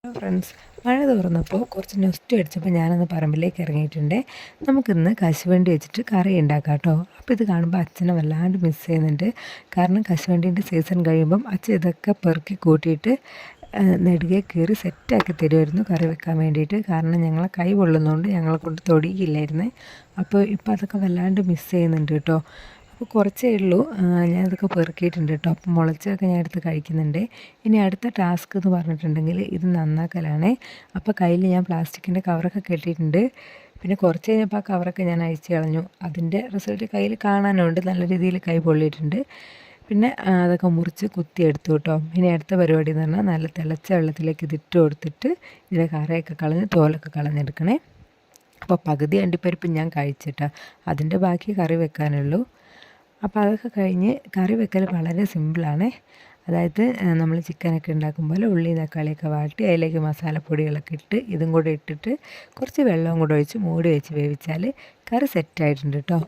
Hello friends, മഴ തോർന്നപ്പോൾ കുറച്ച് നൊസ്റ്റു അടിച്ചപ്പോൾ ഞാനൊന്ന് പറമ്പിലേക്ക് ഇറങ്ങിയിട്ടുണ്ട്. നമുക്കിന്ന് കശുവണ്ടി വെച്ചിട്ട് കറി ഉണ്ടാക്കാം കേട്ടോ. അപ്പോൾ ഇത് കാണുമ്പോൾ അച്ഛനെ വല്ലാണ്ട് മിസ് ചെയ്യുന്നുണ്ട്. കാരണം കശുവണ്ടീൻ്റെ സീസൺ കഴിയുമ്പം അച്ഛൻ ഇതൊക്കെ പെറുക്കി കൂട്ടിയിട്ട് നെടുകെ കീറി സെറ്റാക്കി തരുമായിരുന്നു കറി വെക്കാൻ വേണ്ടിയിട്ട്. കാരണം ഞങ്ങളെ കൈ പൊള്ളുന്നതുകൊണ്ട് ഞങ്ങളെ കൊണ്ട് തൊടിയില്ലായിരുന്നേ. അപ്പോൾ ഇപ്പോൾ അതൊക്കെ വല്ലാണ്ട് മിസ് ചെയ്യുന്നുണ്ട് കേട്ടോ. അപ്പോൾ കുറച്ചേ ഉള്ളൂ, ഞാനതൊക്കെ പെറുക്കിയിട്ടുണ്ട് കേട്ടോ. അപ്പം മുളച്ചൊക്കെ ഞാൻ എടുത്ത് കഴിക്കുന്നുണ്ട്. ഇനി അടുത്ത ടാസ്ക് എന്ന് പറഞ്ഞിട്ടുണ്ടെങ്കിൽ ഇത് നന്നാക്കലാണ്. അപ്പോൾ കയ്യിൽ ഞാൻ പ്ലാസ്റ്റിക്കിൻ്റെ കവറൊക്കെ കെട്ടിയിട്ടുണ്ട്. പിന്നെ കുറച്ച് കഴിഞ്ഞപ്പോൾ ആ കവറൊക്കെ ഞാൻ അഴിച്ച് കളഞ്ഞു. അതിൻ്റെ റിസൾട്ട് കയ്യിൽ കാണാനുണ്ട്, നല്ല രീതിയിൽ കൈ പൊള്ളിയിട്ടുണ്ട്. പിന്നെ അതൊക്കെ മുറിച്ച് കുത്തിയെടുത്തു കേട്ടോ. ഇനി അടുത്ത പരിപാടി എന്ന് പറഞ്ഞാൽ നല്ല തിളച്ച വെള്ളത്തിലേക്ക് ഇതിട്ട് കൊടുത്തിട്ട് ഇതിലെ കറയൊക്കെ കളഞ്ഞ് തോലൊക്കെ കളഞ്ഞെടുക്കണേ. അപ്പോൾ പകുതി അണ്ടിപ്പരിപ്പ് ഞാൻ കഴിച്ചിട്ടാ, അതിൻ്റെ ബാക്കി കറി വെക്കാനുള്ളൂ. അപ്പോൾ അതൊക്കെ കഴിഞ്ഞ് കറി വെക്കൽ വളരെ സിമ്പിളാണ്. അതായത് നമ്മൾ ചിക്കനൊക്കെ ഉണ്ടാക്കുമ്പോൾ ഉള്ളി തക്കാളിയൊക്കെ വാട്ടി അതിലേക്ക് മസാലപ്പൊടികളൊക്കെ ഇട്ട് ഇതും കൂടെ ഇട്ടിട്ട് കുറച്ച് വെള്ളവും കൂടെ ഒഴിച്ച് മൂടി വെച്ച് വേവിച്ചാൽ കറി സെറ്റായിട്ടുണ്ട് കേട്ടോ.